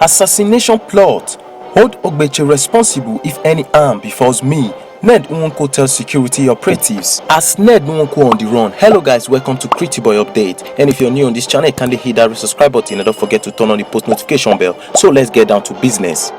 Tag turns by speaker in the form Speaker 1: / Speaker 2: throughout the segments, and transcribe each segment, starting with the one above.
Speaker 1: Assassination plot. Hold Ogbechie responsible if any harm befalls me. Ned Nwoko tells security operatives. As Ned Nwoko on the run. Hello guys, welcome to Pretty Boy Update. And if you're new on this channel, kindly hit that subscribe button and don't forget to turn on the post notification bell. So let's get down to business.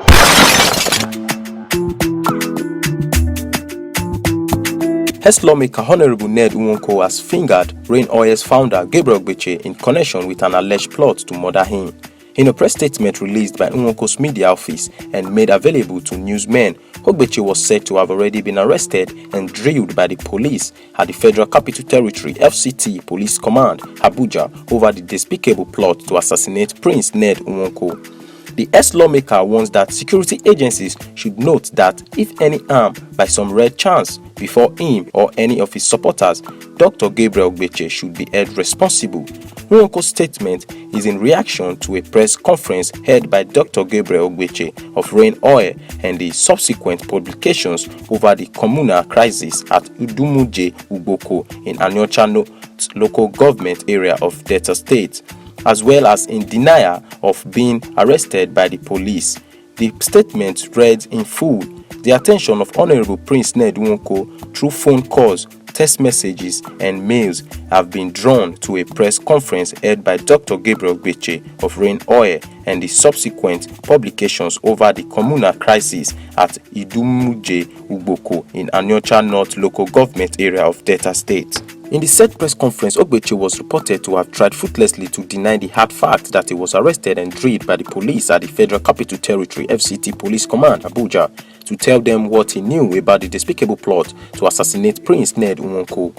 Speaker 1: Ex-lawmaker Honorable Ned Nwoko has fingered RainOil's founder Gabriel Ogbechie in connection with an alleged plot to murder him. In a press statement released by Nwoko's media office and made available to newsmen, Ogbechie was said to have already been arrested and drilled by the police at the Federal Capital Territory FCT Police Command, Abuja, over the despicable plot to assassinate Prince Ned Nwoko. The ex-lawmaker warns that security agencies should note that if any harm by some rare chance before him or any of his supporters, Dr. Gabriel Ogbechie should be held responsible. Nwoko's statement is in reaction to a press conference held by Dr. Gabriel Ogbechie of RainOil and the subsequent publications over the communal crisis at Idumuje-Ugboko in Aniocha North local government area of Delta State, as well as in denial of being arrested by the police. The statement read in full: the attention of Honorable Prince Ned Nwoko through phone calls, text messages and mails have been drawn to a press conference held by Dr. Gabriel Ogbechie of RainOil and the subsequent publications over the communal crisis at Idumuje-Ugboko in Aniocha North local government area of Delta State. In the said press conference, Ogbechie was reported to have tried fruitlessly to deny the hard fact that he was arrested and drilled by the police at the Federal Capital Territory FCT Police Command, Abuja, to tell them what he knew about the despicable plot to assassinate Prince Ned Nwoko.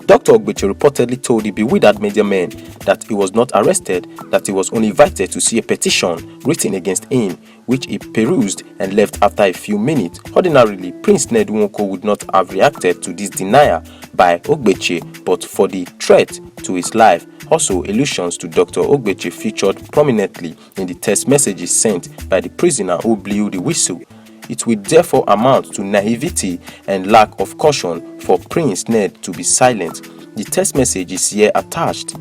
Speaker 1: Dr. Ogbechie reportedly told the bewildered media men that he was not arrested, that he was only invited to see a petition written against him, which he perused and left after a few minutes. Ordinarily, Prince Ned Nwoko would not have reacted to this denial by Ogbechie, but for the threat to his life. Also, allusions to Dr. Ogbechie featured prominently in the text messages sent by the prisoner who blew the whistle. It would therefore amount to naivety and lack of caution for Prince Ned to be silent. The text message is here attached.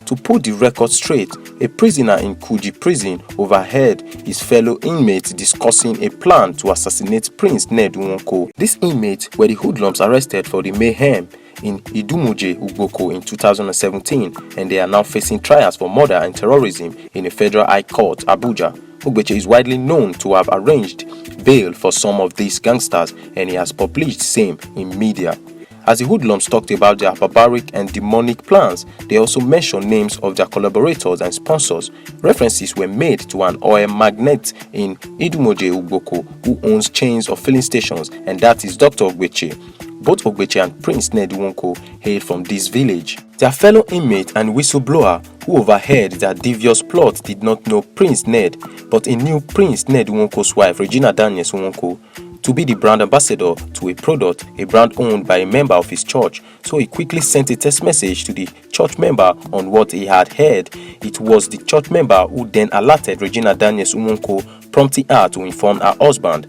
Speaker 1: To put the record straight, a prisoner in Kuje prison overheard his fellow inmates discussing a plan to assassinate Prince Ned Nwoko. These inmates were the hoodlums arrested for the mayhem in Idumuje-Ugboko in 2017, and they are now facing trials for murder and terrorism in a federal high court, Abuja. Ogbechie is widely known to have arranged bail for some of these gangsters, and he has published same in media. As the hoodlums talked about their barbaric and demonic plans, they also mentioned names of their collaborators and sponsors. References were made to an oil magnate in Idumuje-Ugboko who owns chains of filling stations, and that is Dr. Ogbechie. Both Ogbechie and Prince Ned Nwoko hail from this village. Their fellow inmate and whistleblower who overheard their devious plot did not know Prince Ned, but he knew Prince Ned Nwoko's wife, Regina Nwoko, to be the brand ambassador to a product, a brand owned by a member of his church. So he quickly sent a text message to the church member on what he had heard. It was the church member who then alerted Regina Nwoko, prompting her to inform her husband.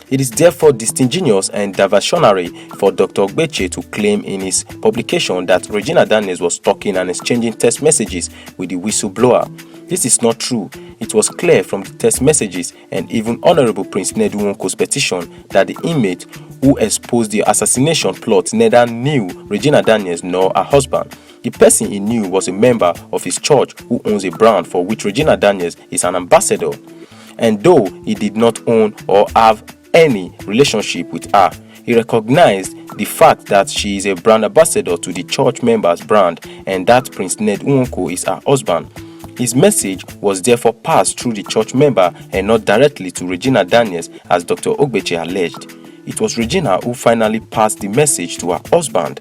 Speaker 1: It is therefore disingenuous and diversionary for Dr. Ogbechie to claim in his publication that Regina was talking and exchanging text messages with the whistleblower. This is not true. It was clear from the text messages and even Honorable Prince Ned Nwoko's petition that the inmate who exposed the assassination plot neither knew Regina nor her husband. The person he knew was a member of his church who owns a brand for which Regina is an ambassador. And though he did not own or have any relationship with her, he recognized the fact that she is a brand ambassador to the church member's brand and that Prince Ned Nwoko is her husband. His message was therefore passed through the church member and not directly to Regina as Dr. Ogbechie alleged. It was Regina who finally passed the message to her husband.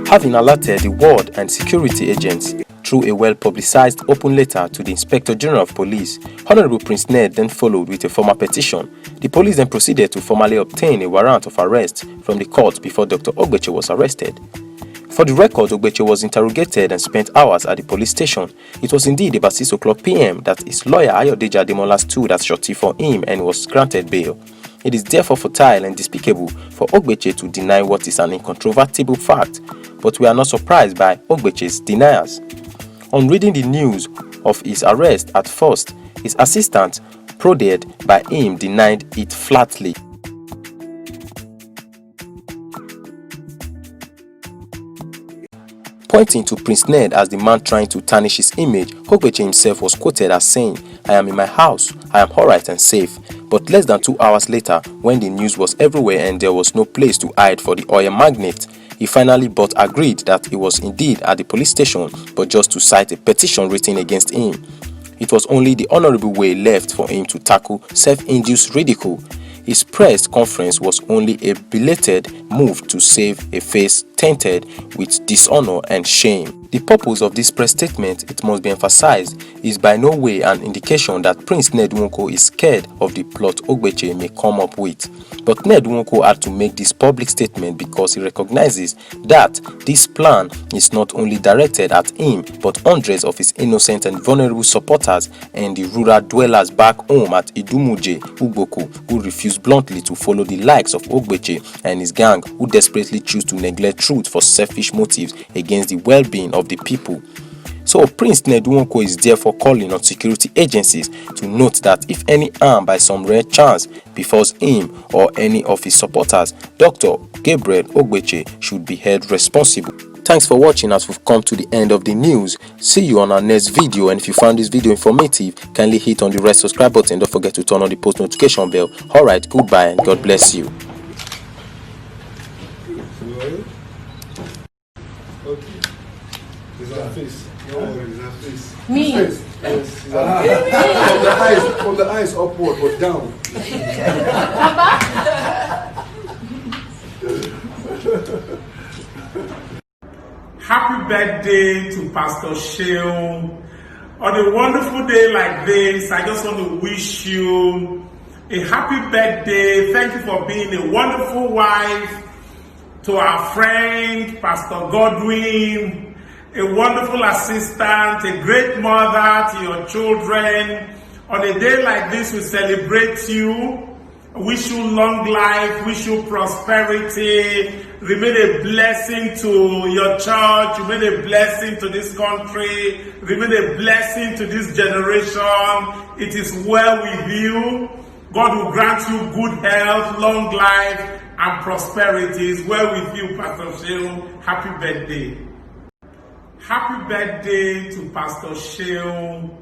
Speaker 1: Having alerted the ward and security agents, through a well-publicized open letter to the Inspector General of Police. Honorable Prince Ned then followed with a formal petition. The police then proceeded to formally obtain a warrant of arrest from the court before Dr. Ogbechie was arrested. For the record, Ogbechie was interrogated and spent hours at the police station. It was indeed about 6 o'clock p.m. that his lawyer Ayodeji Ademola stood as surety for him and was granted bail. It is therefore futile and despicable for Ogbechie to deny what is an incontrovertible fact, but we are not surprised by Ogbechie's deniers. On reading the news of his arrest at first, his assistant, prodded by him, denied it flatly. Pointing to Prince Ned as the man trying to tarnish his image, Ogbechie himself was quoted as saying, "I am in my house, I am alright and safe." But less than 2 hours later, when the news was everywhere and there was no place to hide for the oil magnate, he finally but agreed that he was indeed at the police station, but just to cite a petition written against him. It was only the honorable way left for him to tackle self-induced ridicule. His press conference was only a belated move to save a face tainted with dishonor and shame. The purpose of this press statement, it must be emphasized, is by no way an indication that Prince Ned Nwoko is scared of the plot Ogbechie may come up with. But Ned Nwoko had to make this public statement because he recognizes that this plan is not only directed at him but hundreds of his innocent and vulnerable supporters and the rural dwellers back home at Idumuje-Ugboko who refuse bluntly to follow the likes of Ogbechie and his gang who desperately choose to neglect truth for selfish motives against the well-being of the people. So Prince Ned Nwoko is therefore calling on security agencies to note that if any harm by some rare chance befalls him or any of his supporters, Dr. Gabriel Ogbechie should be held responsible. Thanks for watching as we've come to the end of the news. See you on our next video, and if you found this video informative, kindly hit on the red subscribe button. Don't forget to turn on the post notification bell. Alright, goodbye and God bless you.
Speaker 2: Me?
Speaker 3: Yes. From the eyes upward, but down.
Speaker 4: Happy birthday to Pastor Sheol. On a wonderful day like this, I just want to wish you a happy birthday. Thank you for being a wonderful wife to our friend, Pastor Godwin, a wonderful assistant, a great mother to your children. On a day like this, we celebrate you. Wish you long life, wish you prosperity, remain a blessing to your church, remain a blessing to this country, remain a blessing to this generation. It is well with you. God will grant you good health, long life, and prosperity. It is well with you, Pastor Sheol. Happy birthday. Happy birthday to Pastor Sheol.